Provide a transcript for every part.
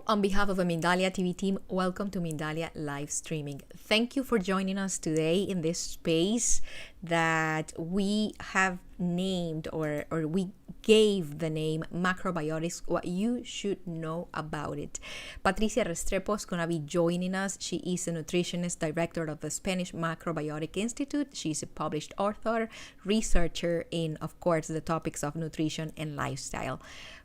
On behalf of the Mindalia TV team, welcome to Mindalia live streaming. Thank you for joining us today in this space that we have named or we gave the name Macrobiotics, what you should know about it. Patricia Restrepo is going to be joining us. She is a nutritionist, director of the Spanish Macrobiotic Institute. She's a published author, researcher in, of course, the topics of nutrition and lifestyle.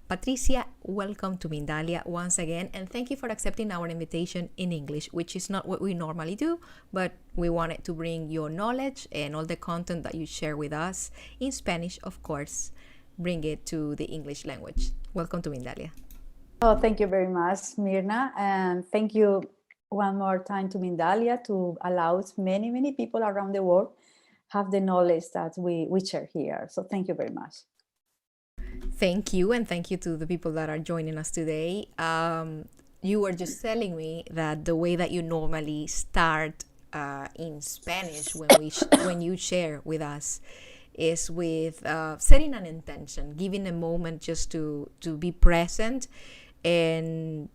Patricia, welcome to Mindalia once again, and thank you for accepting our invitation in English, which is not what we normally do, but we wanted to bring your knowledge and all the content that you share with us in Spanish, of course, bring it to the English language. Welcome to Mindalia. Oh, thank you very much, Mirna, and thank you one more time to Mindalia to allow many people around the world have the knowledge that we share here. So thank you very much. Thank you, and thank you to the people that are joining us today. You were just telling me that the way that you normally start in Spanish when you share with us is with setting an intention, giving a moment just to be present and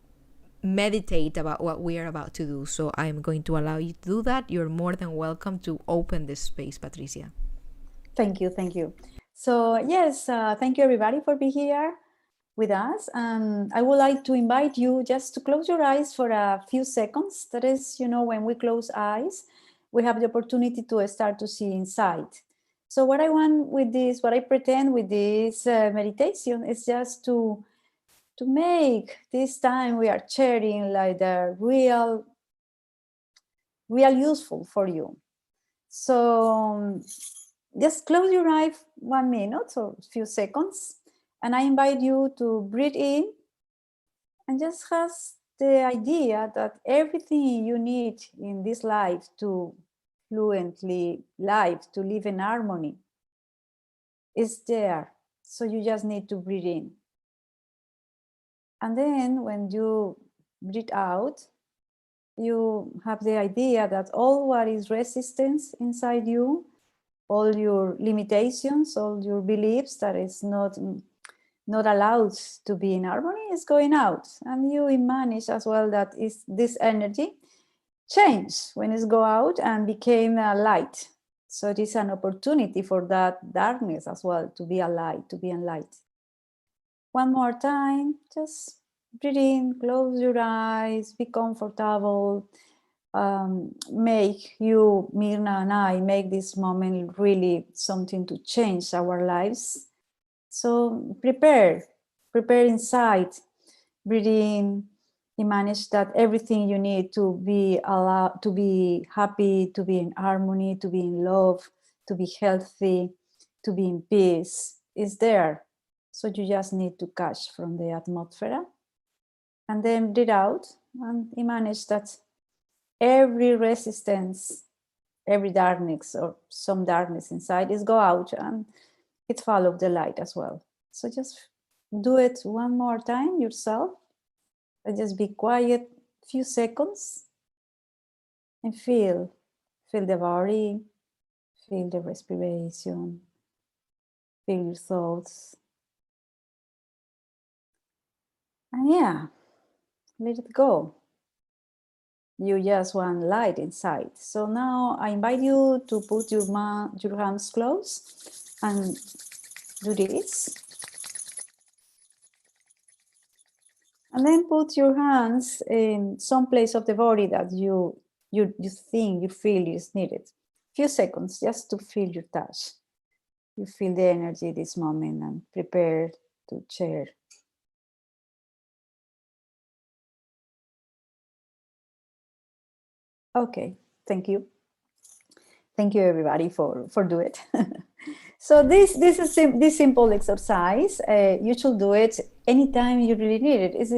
meditate about what we are about to do. So I'm going to allow you to do that. You're more than welcome to open this space, Patricia. Thank you. So yes, thank you everybody for being here with us. And I would like to invite you just to close your eyes for a few seconds. That is, when we close eyes, we have the opportunity to start to see inside. So what I want with this, what I pretend with this meditation is just to make this time we are sharing like the real useful for you. So just close your eyes 1 minute or a few seconds, and I invite you to breathe in and just have the idea that everything you need in this life to fluently live, to live in harmony, is there. So you just need to breathe in. And then when you breathe out, you have the idea that all what is resistance inside you, all your limitations, all your beliefs that is not allowed to be in harmony is going out. And you manage as well that is this energy change when it's go out and became a light. So it is an opportunity for that darkness as well to be a light, to be in light. One more time, just breathe in, close your eyes, be comfortable. Make you, Mirna, and I make this moment really something to change our lives. So prepare inside, breathe in, manage that everything you need to be allowed, to be happy, to be in harmony, to be in love, to be healthy, to be in peace is there. So you just need to catch from the atmosphere, and then breathe out and manage that every resistance, every darkness or some darkness inside is go out, and it follow the light as well. So just do it one more time yourself, and just be quiet a few seconds and feel the body, feel the respiration, feel your thoughts. And yeah, let it go. You just want light inside. So now I invite you to put your hands closed and do this. And then put your hands in some place of the body that you think, you feel is needed. Few seconds just to feel your touch. You feel the energy this moment and prepare to share. Okay, thank you. Thank you everybody for do it. So this simple exercise, you should do it anytime you really need it. Is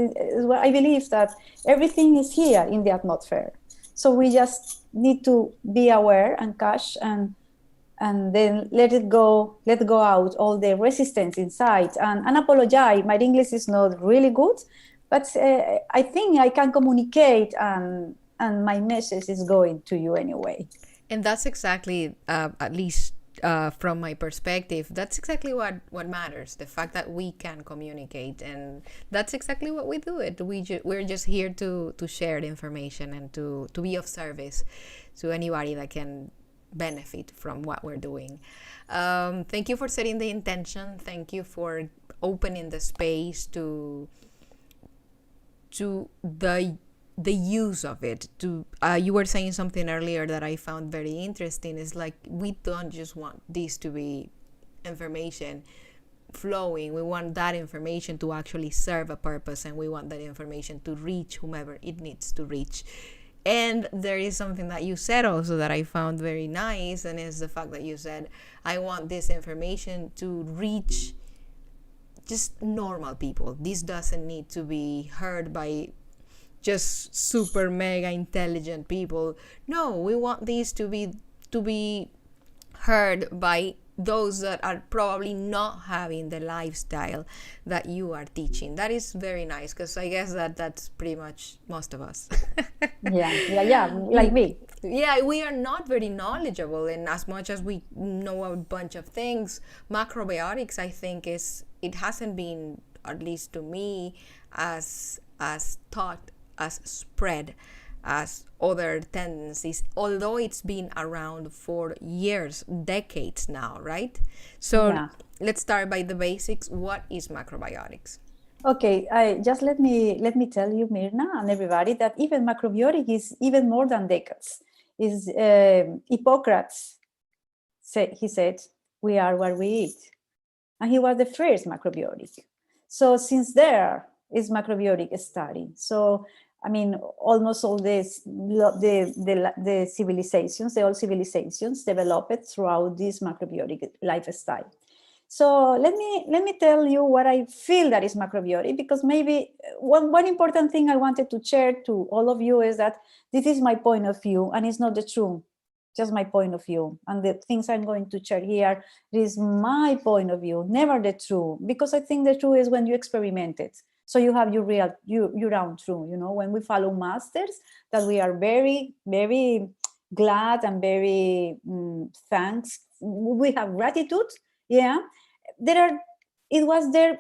what I believe that everything is here in the atmosphere. So we just need to be aware and catch and then let go out all the resistance inside and apologize. My English is not really good, but I think I can communicate and my message is going to you anyway. And that's exactly, at least from my perspective, that's exactly what matters. The fact that we can communicate, and that's exactly what we do. We're just here to share the information and to be of service to anybody that can benefit from what we're doing. Thank you for setting the intention. Thank you for opening the space to the use of it. To you were saying something earlier that I found very interesting. Is like, we don't just want this to be information flowing. We want that information to actually serve a purpose, and we want that information to reach whomever it needs to reach. And there is something that you said also that I found very nice, and is the fact that you said, I want this information to reach just normal people. This doesn't need to be heard by just super mega intelligent people. No, we want these to be heard by those that are probably not having the lifestyle that you are teaching. That is very nice, because I guess that's pretty much most of us. yeah, like me. Yeah, we are not very knowledgeable, and as much as we know a bunch of things, macrobiotics, I think, it hasn't been, at least to me, as taught, as spread as other tendencies, although it's been around for years, decades now, right? So Yeah. let's start by the basics. What is macrobiotics? Okay, just let me tell you, Mirna, and everybody, that even macrobiotic is even more than decades. Is Hippocrates he said, "We are what we eat," and he was the first macrobiotic. So since there is macrobiotic study. So I mean, almost all this, the civilizations, the old civilizations developed throughout this macrobiotic lifestyle. So let me tell you what I feel that is macrobiotic, because maybe one important thing I wanted to share to all of you is that this is my point of view, and it's not the truth, just my point of view. And the things I'm going to share here is my point of view, never the truth, because I think the truth is when you experiment it. So you have your own truth, when we follow masters, that we are very, very glad and very thanks. We have gratitude. Yeah. It was their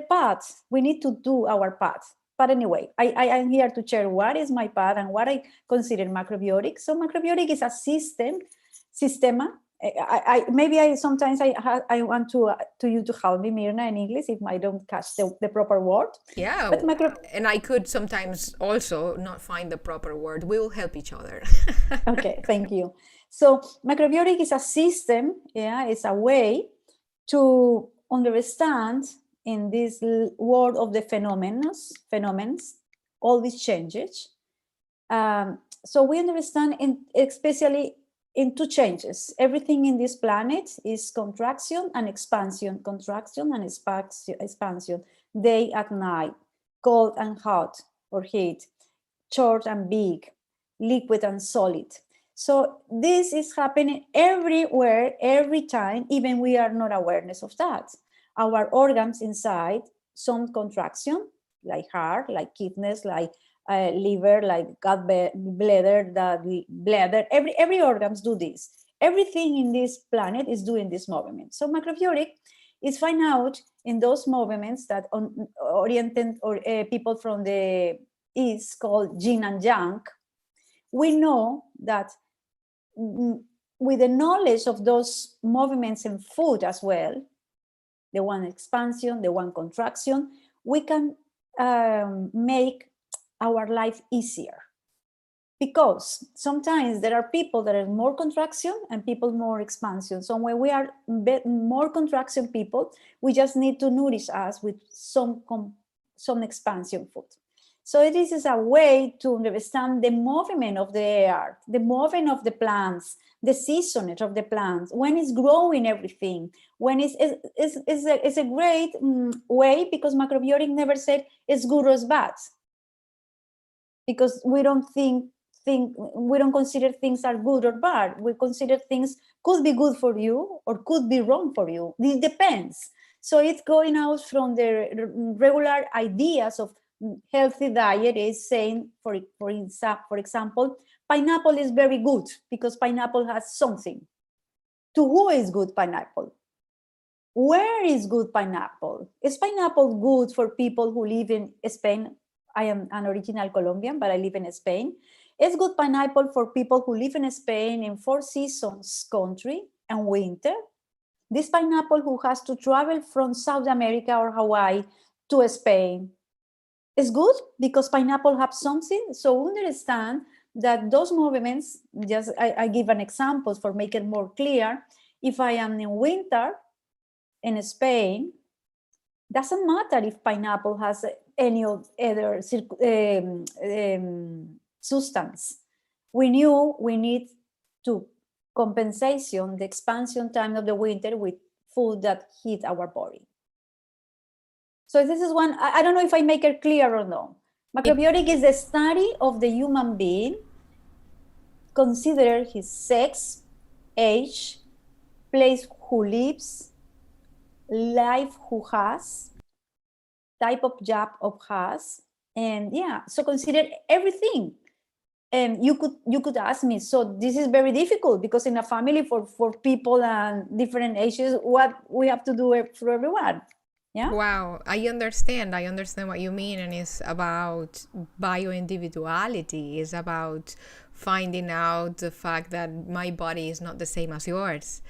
path. We need to do our path. But anyway, I am here to share what is my path and what I consider macrobiotic. So macrobiotic is a systema. Sometimes I want to you to help me, Mirna, in English, if I don't catch the proper word. Yeah, But and I could sometimes also not find the proper word. We will help each other. Okay, thank you. So macrobiotic is a system. Yeah, it's a way to understand in this world of the phenomena, always changes. So we understand especially in two changes. Everything in this planet is contraction and expansion, expansion, day and night, cold and hot or heat, short and big, liquid and solid. So this is happening everywhere, every time, even we are not awareness of that. Our organs inside, some contraction, like heart, like kidneys, like liver, like gut, bladder, every organs do this. Everything in this planet is doing this movement. So macrobiotic is find out in those movements that oriented or people from the East called yin and yang. We know that with the knowledge of those movements in food as well, the one expansion, the one contraction, we can make our life easier. Because sometimes there are people that are more contraction and people more expansion. So when we are more contraction people, we just need to nourish us with some expansion food. So this is a way to understand the movement of the air, the movement of the plants, the seasons of the plants, when it's growing everything, when it's a great way, because macrobiotic never said it's good or it's bad. Because we don't we don't consider things are good or bad. We consider things could be good for you or could be wrong for you. It depends. So it's going out from the regular ideas of healthy diet is saying, for example, pineapple is very good because pineapple has something to who is good pineapple? Where is good pineapple? Is pineapple good for people who live in Spain? I am an original Colombian, but I live in Spain. Is good pineapple for people who live in Spain in 4 seasons country and winter? This pineapple who has to travel from South America or Hawaii to Spain is good because pineapple have something. So understand that those movements, just I give an example for make it more clear. If I am in winter in Spain, doesn't matter if pineapple has any other substance. We knew we need to compensation the expansion time of the winter with food that heat our body. So this is one, I don't know if I make it clear or no. Macrobiotic is the study of the human being, consider his sex, age, place who lives, life who has, type of job of has, and yeah, so consider everything. And you could ask me, so this is very difficult because in a family for people and different ages, what we have to do for everyone. Yeah. Wow, I understand what you mean, and it's about bioindividuality. It's about finding out the fact that my body is not the same as yours.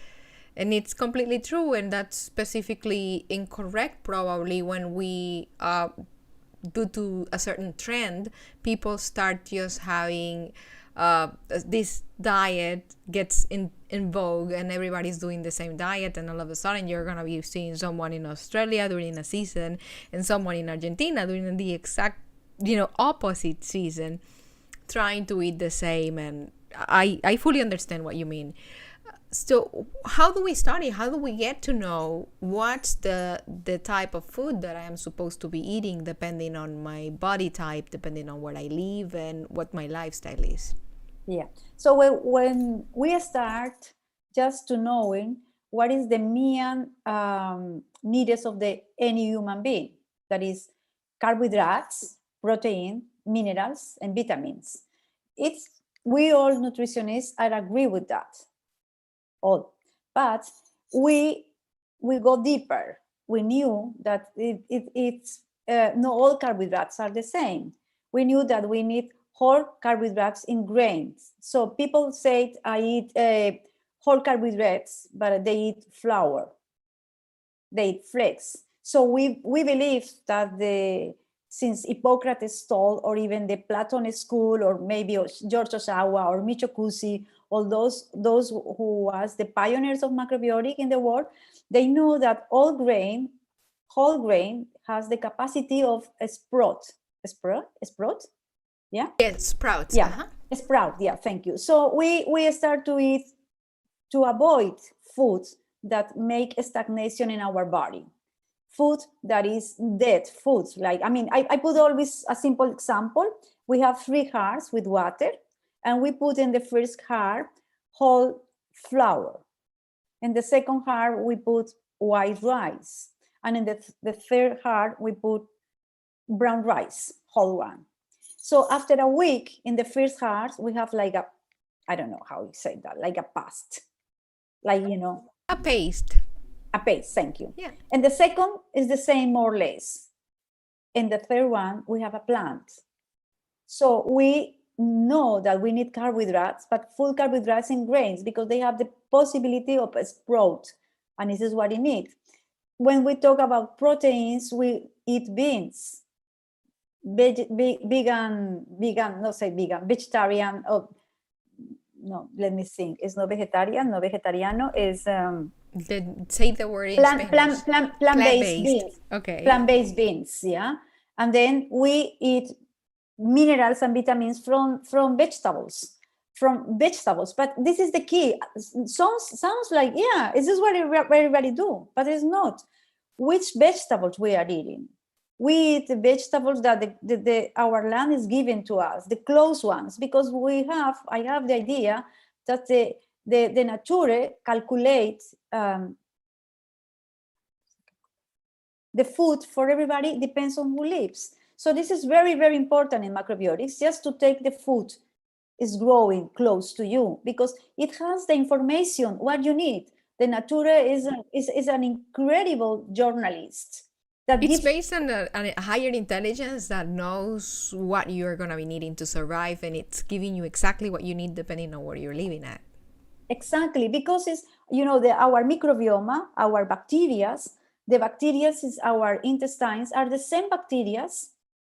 And it's completely true, and that's specifically incorrect probably when we, due to a certain trend, people start just having this diet gets in vogue and everybody's doing the same diet, and all of a sudden you're going to be seeing someone in Australia during a season and someone in Argentina during the exact, opposite season, trying to eat the same. And I fully understand what you mean. So how do we study? How do we get to know what's the type of food that I am supposed to be eating depending on my body type, depending on where I live and what my lifestyle is? Yeah. So when we start just to knowing what is the main needs of any human being, that is carbohydrates, protein, minerals, and vitamins. We all nutritionists are agree with that. All, but we go deeper. We knew that it's not all carbohydrates are the same. We knew that we need whole carbohydrates in grains. So people say I eat whole carbohydrates, but they eat flour, they eat flakes. So we believe that since Hippocrates told, or even the Platon school, or maybe George Osawa or Michio Kaku, all those who was the pioneers of macrobiotic in the world, they know that whole grain has the capacity of a sprout. Yeah. Yes, sprouts. Yeah, sprout. Yeah, thank you. So we start to avoid foods that make stagnation in our body. Food that is dead foods. Like, I put always a simple example. We have 3 jars with water, and we put in the first jar whole flour. In the second jar, we put white rice. And in the third jar, we put brown rice, whole one. So after a week, in the first jar, we have like I don't know how you say that, like a paste. Like, a paste. A paste, thank you. Yeah. And the second is the same, more or less. In the third one, we have a plant. So we know that we need carbohydrates, but full carbohydrates in grains, because they have the possibility of a sprout. And this is what you need. When we talk about proteins, we eat beans. Vegetarian, let me think. It's not vegetarian, no vegetariano, is... say the word in Spanish. Plant-based beans. Okay. Plant-based beans, yeah. And then we eat minerals and vitamins from vegetables. But this is the key. Sounds like, yeah, this is what everybody do, but it's not. Which vegetables we are eating? We eat the vegetables that our land is giving to us, the close ones, because I have the idea that the nature calculates the food for everybody depends on who lives. So this is very, very important in macrobiotics, just to take the food is growing close to you, because it has the information what you need. The Natura is an incredible journalist that It's gives. based on a higher intelligence that knows what you're going to be needing to survive, and it's giving you exactly what you need depending on where you're living at. Exactly, because it's, our microbiome, our bacteria, the bacteria is our intestines are the same bacteria,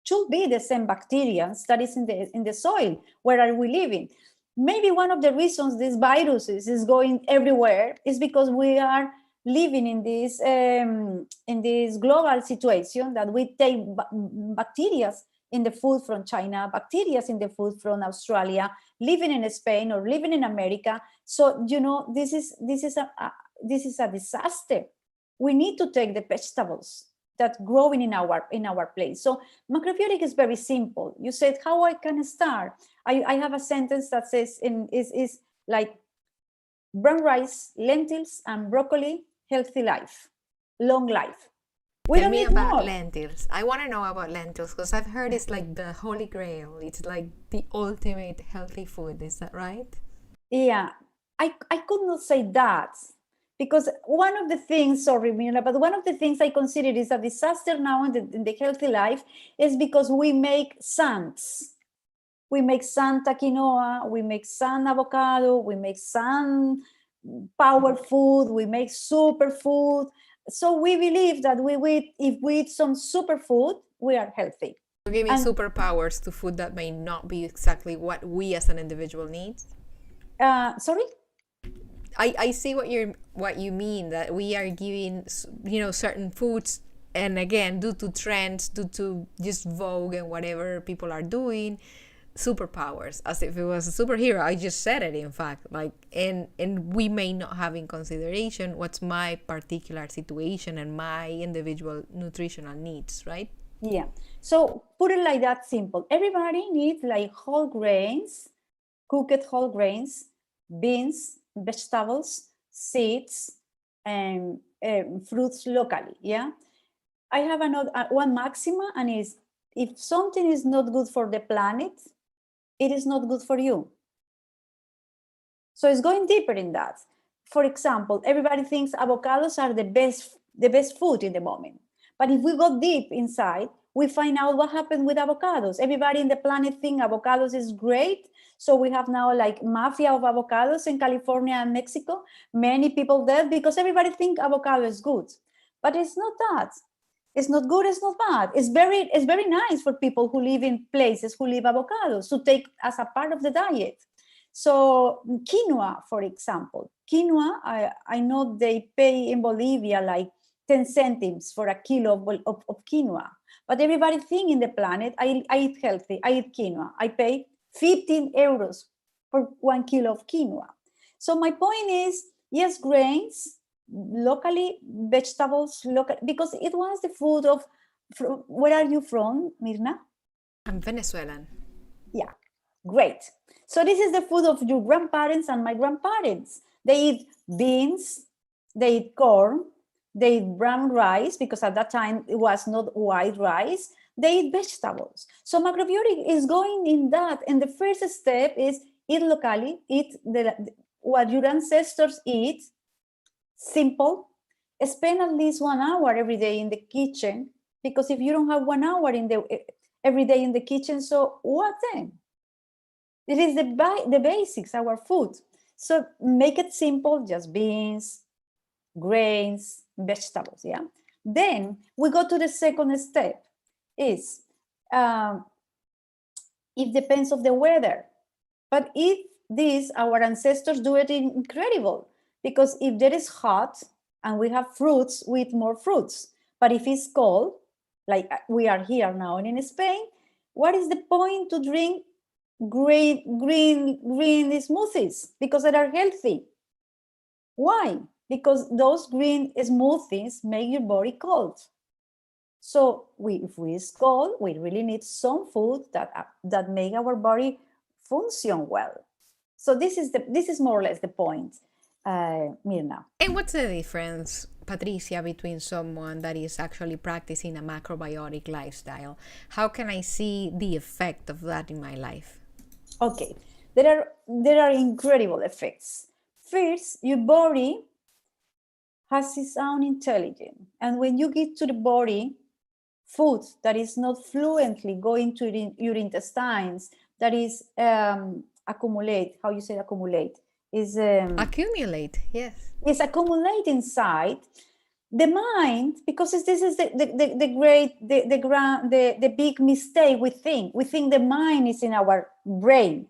should be the same bacteria that is in the soil. Where are we living? Maybe one of the reasons this virus is going everywhere is because we are living in this global situation that we take bacteria in the food from China, bacteria in the food from Australia, living in Spain or living in America. So this is a disaster. We need to take the vegetables that growing in our place. So macrobiotic is very simple. You said how I can start. I have a sentence that says is like brown rice, lentils, and broccoli, healthy life, long life. We Tell don't me need about more. lentils. I want to know about lentils because I've heard it's like the holy grail. It's like the ultimate healthy food. Is that right? Yeah, I could not say that because one of the things, sorry, Mila, but one of the things I consider is a disaster now in the healthy life is because we make sands. We make Santa quinoa, we make sun avocado, we make sun power food, we make superfood. So we believe that if we eat some superfood, we are healthy. Giving superpowers to food that may not be exactly what we as an individual need. Sorry? I see what you mean, that we are giving certain foods, and again due to trends, due to just vogue and whatever people are doing, superpowers as if it was a superhero. I just said it, in fact, like, and we may not have in consideration what's my particular situation and my individual nutritional needs, right? Yeah. So put it like that, simple. Everybody needs like whole grains, cooked whole grains, beans, vegetables, seeds, and fruits locally. Yeah. I have another one maxima, and is if something is not good for the planet, it is not good for you. So it's going deeper in that. For example, everybody thinks avocados are the best food in the moment. But if we go deep inside, we find out what happened with avocados. Everybody in the planet thinks avocados is great. So we have now like mafia of avocados in California and Mexico. Many people there because everybody thinks avocado is good. But it's not that. It's not good, it's not bad. It's very nice for people who live in places who live avocados to take as a part of the diet. So quinoa, for example, I know they pay in Bolivia like 10 centimes for a kilo of quinoa. But everybody think in the planet, I eat healthy, I eat quinoa. I pay 15 euros for 1 kilo of quinoa. So my point is, yes, grains, locally, vegetables, local, because it was the food of, where are you from, Mirna? I'm Venezuelan. Yeah, great. So this is the food of your grandparents and my grandparents. They eat beans, they eat corn, they eat brown rice, because at that time it was not white rice. They eat vegetables. So macrobiotic is going in that. And the first step is eat locally, eat what your ancestors eat, simple. Spend at least 1 hour every day in the kitchen, because if you don't have 1 hour every day in the kitchen, so what then? It is the basics, our food. So make it simple, just beans, grains, vegetables, yeah? Then we go to the second step, is it depends of the weather. But if this, our ancestors do it incredible, because if there is hot and we have fruits, we eat more fruits. But if it's cold, like we are here now in Spain, what is the point to drink green smoothies? Because they are healthy. Why? Because those green smoothies make your body cold. So if we is cold, we really need some food that make our body function well. So this is more or less the point, Mirna. And what's the difference, Patricia, between someone that is actually practicing a macrobiotic lifestyle? How can I see the effect of that in my life? Okay, there are incredible effects. First, your body has its own intelligence. And when you give to the body food that is not fluently going to your intestines, that is accumulate, how you say accumulate, is accumulate, yes, is accumulate inside the mind, because this is the great, the big mistake. We think the mind is in our brain,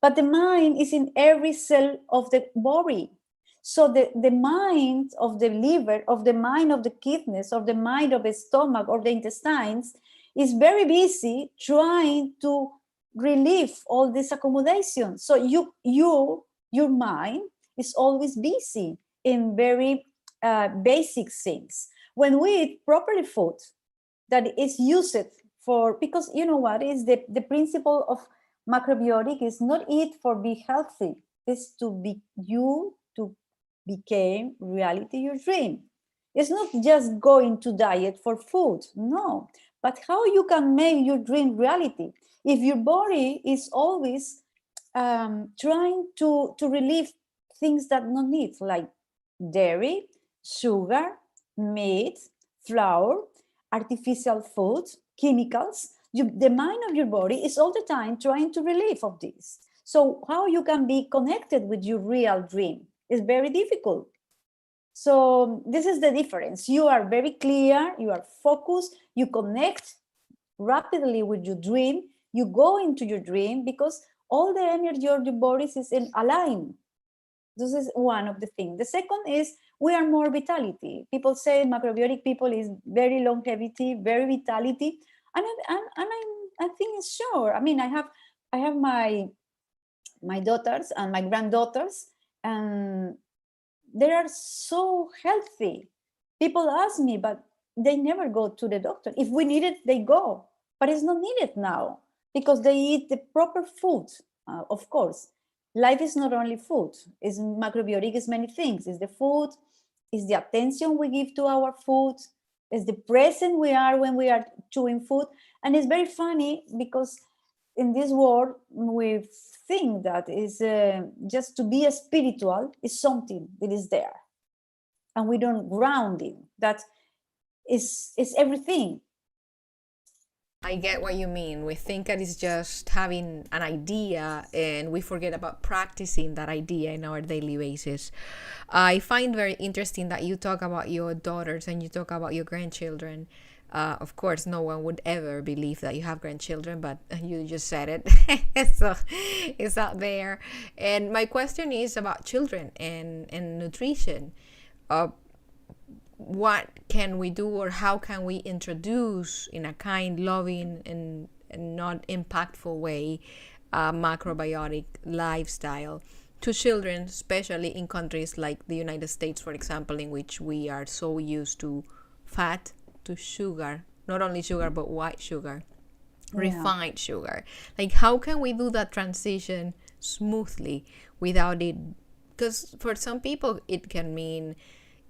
but the mind is in every cell of the body. So the mind of the liver, of the mind of the kidneys, of the mind of the stomach, or the intestines is very busy trying to relieve all this accumulation. So your mind is always busy in very basic things. When we eat properly food that is used for, because you know what is the principle of macrobiotic is not eat for be healthy, is to be you to become reality your dream. It's not just going to diet for food, no, but how you can make your dream reality. If your body is always trying to relieve things that not need, like dairy, sugar, meat, flour, artificial foods, chemicals, the mind of your body is all the time trying to relieve of this. So how you can be connected with your real dream is very difficult. So this is the difference. You are very clear, you are focused, you connect rapidly with your dream, you go into your dream because all the energy of your bodies is in aligned. This is one of the things. The second is we are more vitality. People say macrobiotic people is very longevity, very vitality, and I think it's sure. I mean, I have my daughters and my granddaughters, and they are so healthy. People ask me, but they never go to the doctor. If we need it, they go, but it's not needed now because they eat the proper food. Of course, life is not only food. It's macrobiotic is many things. It's the food, it's the attention we give to our food, it's the present we are when we are chewing food. And it's very funny because in this world we think that is just to be a spiritual is something that is there, and we don't ground it. That is everything. I get what you mean. We think that it's just having an idea and we forget about practicing that idea in our daily basis. I find very interesting that you talk about your daughters and you talk about your grandchildren. Of course, no one would ever believe that you have grandchildren, but you just said it. So it's out there. And my question is about children and nutrition. What can we do, or how can we introduce in a kind, loving, and not impactful way a macrobiotic lifestyle to children, especially in countries like the United States, for example, in which we are so used to fat, to sugar, not only sugar but white sugar, refined sugar. Like, how can we do that transition smoothly without it? Because for some people it can mean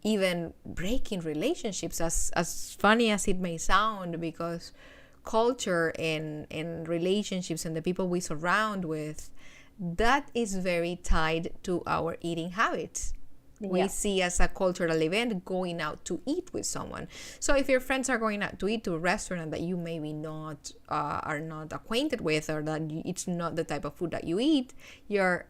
even breaking relationships, as funny as it may sound, because culture and relationships and the people we surround with, that is very tied to our eating habits. We see as a cultural event going out to eat with someone. So if your friends are going out to eat to a restaurant that you maybe not are not acquainted with, or that it's not the type of food that you eat, you're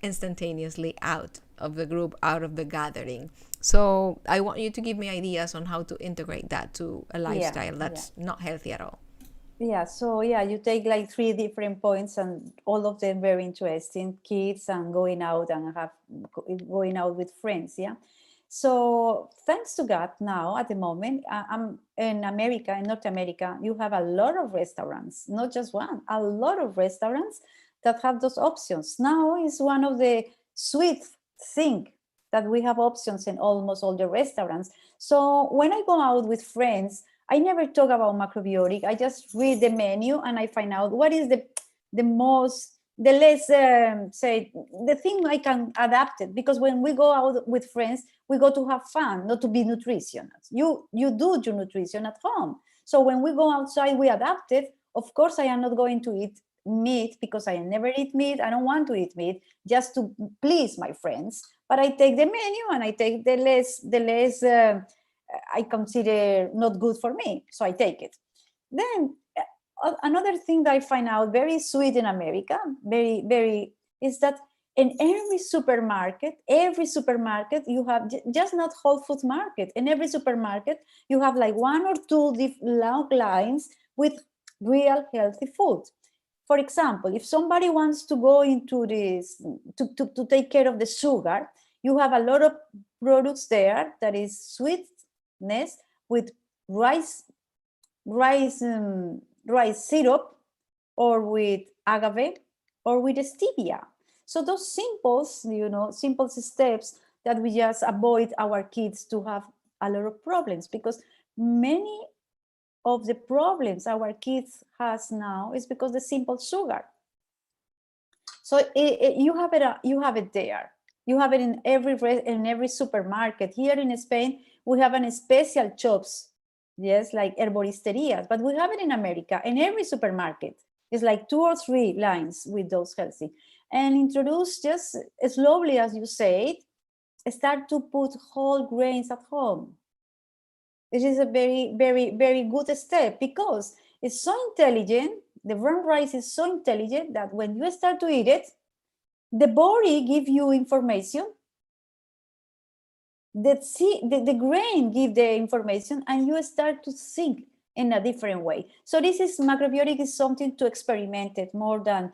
instantaneously out of the group, out of the gathering. So I want you to give me ideas on how to integrate that to a lifestyle that's not healthy at all. So you take like 3 different points, and all of them very interesting. Kids and going out and going out with friends. So thanks to God, now at the moment, I'm in America, in North America, you have a lot of restaurants, not just one, a lot of restaurants that have those options. Now is one of the sweet thing that we have options in almost all the restaurants. So when I go out with friends, I never talk about macrobiotic. I just read the menu and I find out what is the less the thing I can adapt it. Because when we go out with friends, we go to have fun, not to be nutritional. You do your nutrition at home. So when we go outside, we adapt it. Of course, I am not going to eat meat because I never eat meat. I don't want to eat meat just to please my friends. but I take the menu and I take the less I consider not good for me, so I take it. Then another thing that I find out very sweet in America, very, is that in every supermarket, you have just not Whole Foods market. In every supermarket, you have like 1 or 2 long lines with real healthy food. For example, if somebody wants to go into this, to take care of the sugar, you have a lot of products there that is sweetness with rice syrup, or with agave, or with stevia. So those simple steps that we just avoid our kids to have a lot of problems, because many of the problems our kids has now is because the simple sugar. So you have it there. You have it in every supermarket. Here in Spain, we have an special shops, yes, like herboristerias, but we have it in America in every supermarket. It's like 2 or 3 lines with those healthy. And introduce, just slowly, as you said, start to put whole grains at home. This is a very, very, very good step, because it's so intelligent. The brown rice is so intelligent that when you start to eat it, the body gives you information. The grain give the information, and you start to think in a different way. So this is macrobiotic is something to experiment it more than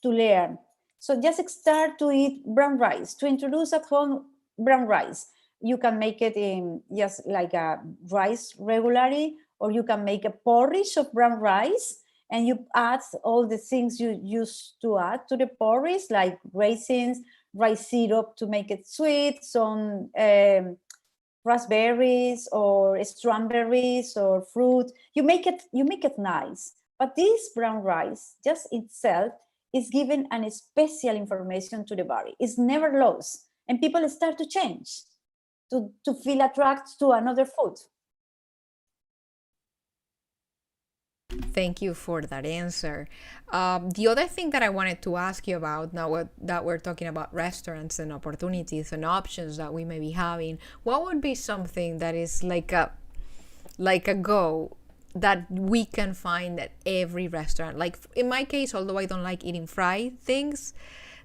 to learn. So just start to eat brown rice, to introduce at home brown rice. You can make it in just like a rice regularly, or you can make a porridge of brown rice, and you add all the things you used to add to the porridge, like raisins, rice syrup to make it sweet, some raspberries or strawberries or fruit. You make it nice. But this brown rice just itself is given an special information to the body. It's never lost, and people start to change, to feel attracted to another food. Thank you for that answer. The other thing that I wanted to ask you about, now that we're talking about restaurants and opportunities and options that we may be having, what would be something that is like a go that we can find at every restaurant? Like in my case, although I don't like eating fried things,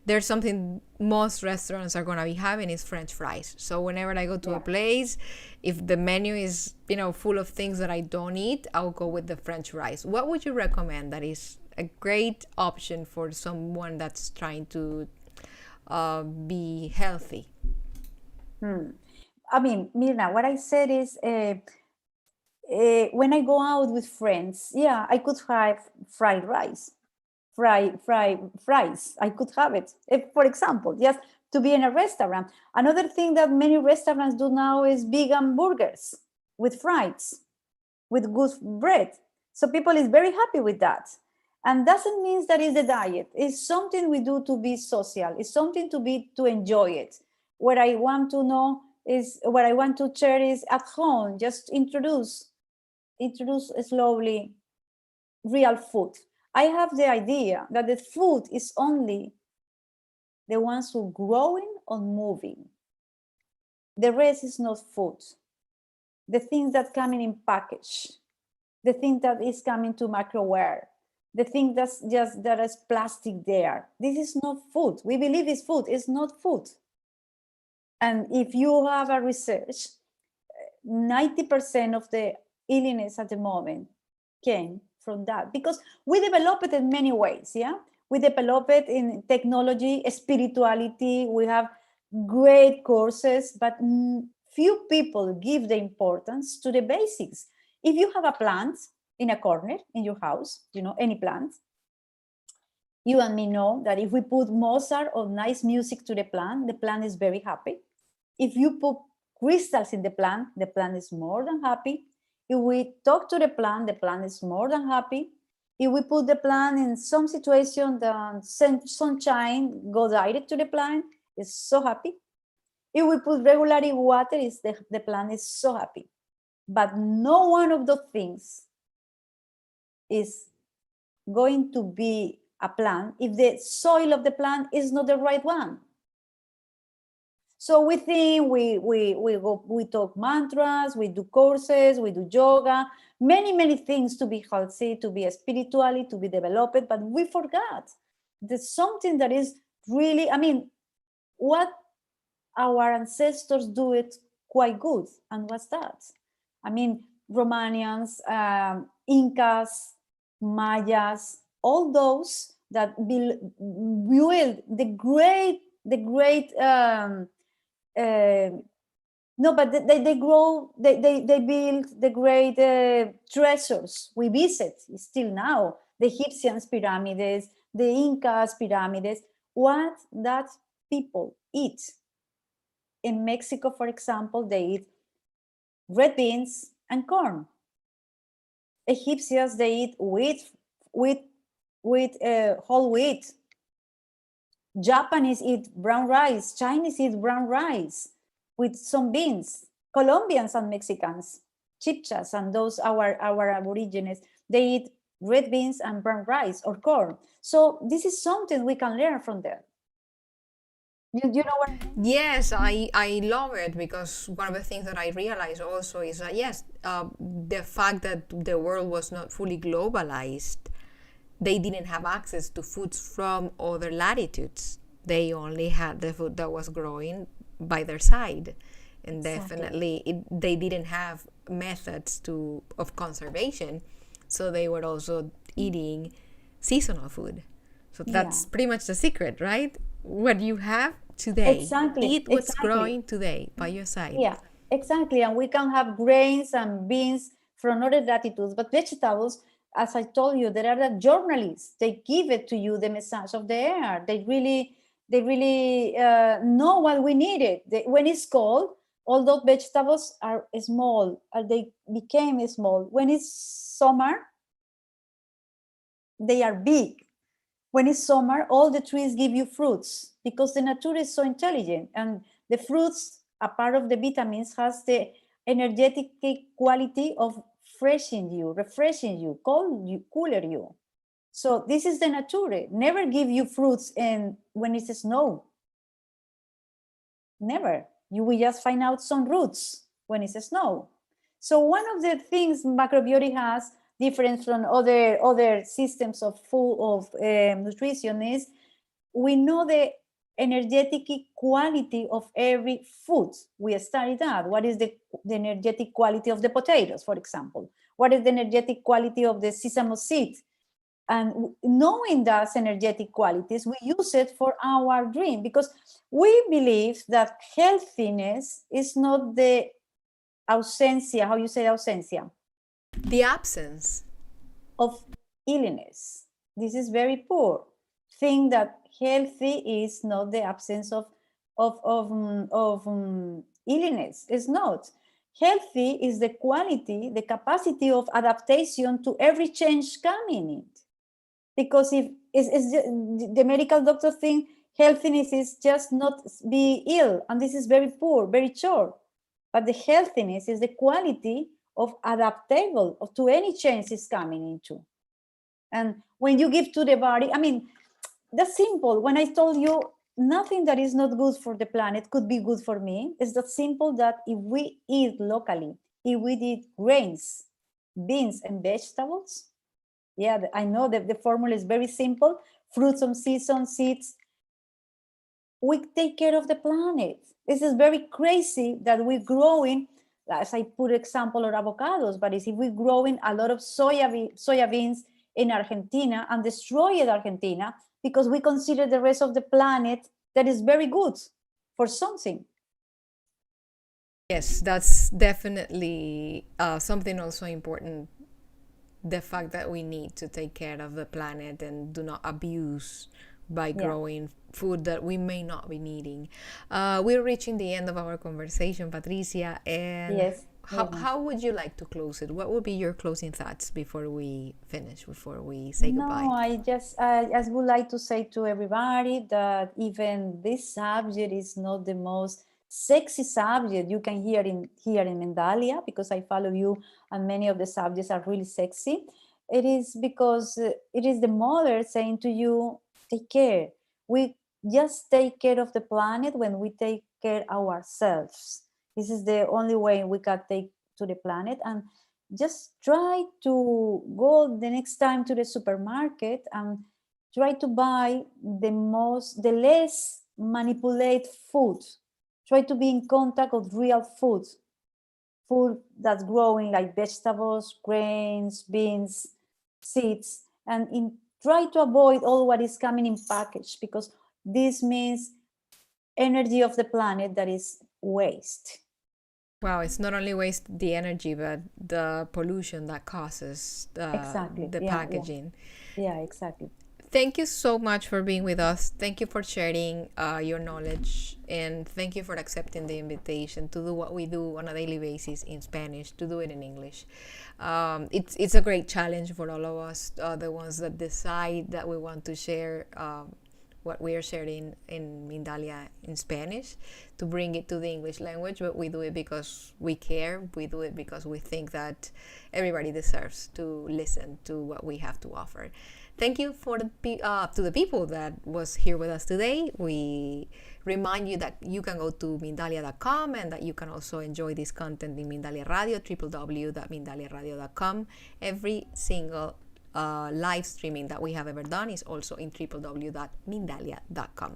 there's something most restaurants are gonna be having is French fries. So whenever I go to a place, if the menu is full of things that I don't eat, I'll go with the French fries. What would you recommend that is a great option for someone that's trying to be healthy? I mean, Mirna, what I said is when I go out with friends, I could have fried rice. Fries. I could have it. If, for example, just to be in a restaurant. Another thing that many restaurants do now is vegan burgers with fries, with good bread. So people is very happy with that. And doesn't mean that is the diet. It's something we do to be social. It's something to enjoy it. What I want to know is, what I want to share is at home, just introduce slowly real food. I have the idea that the food is only the ones who growing or moving. The rest is not food. The things that come in package, the thing that is coming to microwave, the thing that's just that is plastic there. This is not food. We believe it's food. It's not food. And if you have a research, 90% of the illness at the moment came from that, because we develop it in many ways. We develop it in technology, spirituality. We have great courses, but few people give the importance to the basics. If you have a plant in a corner in your house, any plant, you and me know that if we put Mozart or nice music to the plant is very happy. If you put crystals in the plant is more than happy. If we talk to the plant is more than happy. If we put the plant in some situation, the sunshine go direct to the plant, it's so happy. If we put regularly water, the plant is so happy. But no one of those things is going to be a plant if the soil of the plant is not the right one. So we think we talk mantras, we do courses, we do yoga, many things to be healthy, to be spiritually, to be developed, but we forgot there's something that is really, I mean, what our ancestors do it quite good. And what's that? I mean, Romanians, Incas, Mayas, all those that build the great no, but they grow, they build the great treasures we visit still now, the Egyptians pyramids, the Incas pyramids. What that people eat in Mexico, for example, they eat red beans and corn. Egyptians, they eat wheat, whole wheat. Japanese eat brown rice. Chinese eat brown rice with some beans. Colombians and Mexicans, Chipchas and those our aborigines, they eat red beans and brown rice or corn. So this is something we can learn from them. You know what I mean? Yes, I love it, because one of the things that I realized also is that, yes, the fact that the world was not fully globalized, they didn't have access to foods from other latitudes. They only had the food that was growing by their side. And Exactly. definitely they didn't have methods of conservation, so they were also eating seasonal food. So that's Yeah. pretty much the secret, right? What you have today. Exactly. Eat what's Exactly. growing today by your side. Yeah, exactly. And we can have grains and beans from other latitudes, but vegetables, as I told you, there are the journalists. They give it to you, the message of the air. They really know what we needed. When it's cold, although vegetables are small, they became small. When it's summer, they are big. When it's summer, all the trees give you fruits because the nature is so intelligent. And the fruits, a part of the vitamins, has the energetic quality of refreshing you, cooler you. So this is the nature. Never give you fruits when it's snow. Never. You will just find out some roots when it's snow. So one of the things macrobiotic has different from other systems of food of nutrition is we know the energetic quality of every food. We started out. What is the energetic quality of the potatoes, for example? What is the energetic quality of the sesame seed? And knowing those energetic qualities, we use it for our dream, because we believe that healthiness is not the ausencia, how you say ausencia? The absence Of illness. This is very poor. Think that healthy is not the absence of illness. It's not. Healthy is the quality, the capacity of adaptation to every change coming in. Because if the medical doctor think healthiness is just not be ill, and this is very poor, very short. But the healthiness is the quality of adaptable to any change is coming into. And when you give to the body, I mean, that's simple. When I told you nothing that is not good for the planet could be good for me, it's that simple that if we eat locally, if we eat grains, beans, and vegetables, yeah, I know that the formula is very simple. Fruits on season, seeds. We take care of the planet. This is very crazy that we're growing, as I put example of avocados, but if we're growing a lot of soya beans in Argentina and destroy Argentina because we consider the rest of the planet that is very good for something. Yes, that's definitely something also important. The fact that we need to take care of the planet and do not abuse by growing food that we may not be needing. We're reaching the end of our conversation, Patricia, and Yes. how would you like to close it? What would be your closing thoughts before we finish, before we say goodbye? No, I just would like to say to everybody that even this subject is not the most sexy subject you can hear in Mindalia, because I follow you and many of the subjects are really sexy. It is because it is the mother saying to you, take care. We just take care of the planet when we take care ourselves. This is the only way we can take to the planet. And just try to go the next time to the supermarket and try to buy the less manipulated food. Try to be in contact with real food that's growing, like vegetables, grains, beans, seeds, and try to avoid all what is coming in package, because this means energy of the planet that is waste. Wow, it's not only waste the energy, but the pollution that causes the packaging. Yeah, exactly. Thank you so much for being with us. Thank you for sharing your knowledge, and thank you for accepting the invitation to do what we do on a daily basis in Spanish, to do it in English. It's a great challenge for all of us, the ones that decide that we want to share what we are sharing in Mindalia in Spanish, to bring it to the English language. But we do it because we care. We do it because we think that everybody deserves to listen to what we have to offer. Thank you to the people that was here with us today. We remind you that you can go to Mindalia.com, and that you can also enjoy this content in Mindalia Radio, www.mindaliaradio.com. Every single live streaming that we have ever done is also in www.mindalia.com.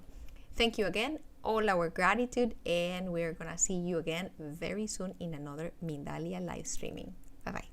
Thank you again, all our gratitude, and we're gonna see you again very soon in another Mindalia live streaming. Bye bye.